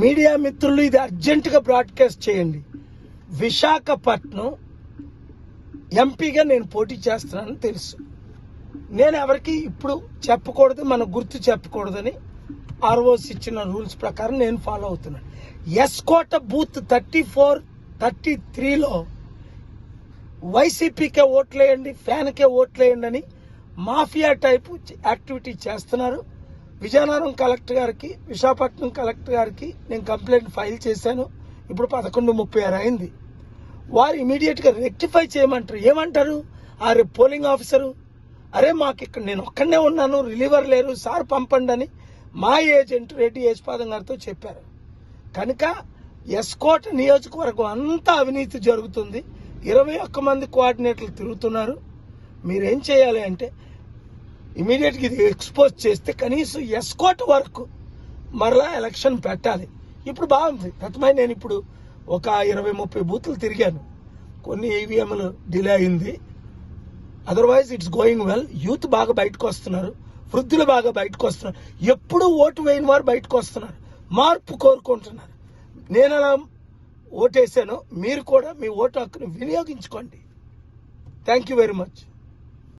Media మిత్రులు ఇది అర్జెంటుగా బ్రాడ్కాస్ట్ చేయండి. విశాఖపట్నం ఎంపీగా నేను పోటీ చేస్తున్నానని తెలుసు. నేను ఎవరికి ఇప్పుడు చెప్పకూడదు, మన గుర్తు చెప్పకూడదని ఆర్ఓస్ ఇచ్చిన రూల్స్ ప్రకారం నేను ఫాలో అవుతున్నాను. ఎస్కోట బూత్ 34, 33లో వైసీపీకే ఓట్లేయండి, ఫ్యాన్కే ఓట్లేయండి అని మాఫియా టైపు యాక్టివిటీ చేస్తున్నారు. విజయనగరం కలెక్టర్ గారికి, విశాఖపట్నం కలెక్టర్ గారికి నేను కంప్లైంట్ ఫైల్ చేశాను. ఇప్పుడు 11:36 అయింది. వారు ఇమీడియట్గా రెక్టిఫై చేయమంటారు. ఏమంటారు? రేపు పోలింగ్ ఆఫీసరు, అరే మాకు ఇక్కడ నేను ఒక్కడనే ఉన్నాను, రిలీవర్ లేరు సార్ పంపండి అని మా ఏజెంట్ రెడ్డి యశ్పాదం గారితో చెప్పారు. కనుక ఎస్కోట నియోజకవర్గం అంతా అవినీతి జరుగుతుంది. 21 మంది కోఆర్డినేటర్లు తిరుగుతున్నారు. మీరేం చేయాలి అంటే ఇమీడియట్గా ఇది ఎక్స్పోజ్ చేస్తే కనీసం ఎస్కోట్ వరకు మరలా ఎలక్షన్ పెట్టాలి. ఇప్పుడు బాగుంది. గతమై నేను ఇప్పుడు ఒక 20-30 బూతులు తిరిగాను. కొన్ని ఈవీఎంలు డిలే అయింది. Otherwise it's going well. Youth బాగా బయటకు వస్తున్నారు, వృద్ధులు బాగా బయటకు వస్తున్నారు, ఎప్పుడూ ఓటు వేయని వారు బయటకు వస్తున్నారు, మార్పు కోరుకుంటున్నారు. నేను అలా ఓటేసాను, మీరు కూడా మీ ఓటు హక్కును వినియోగించుకోండి. Thank you very much.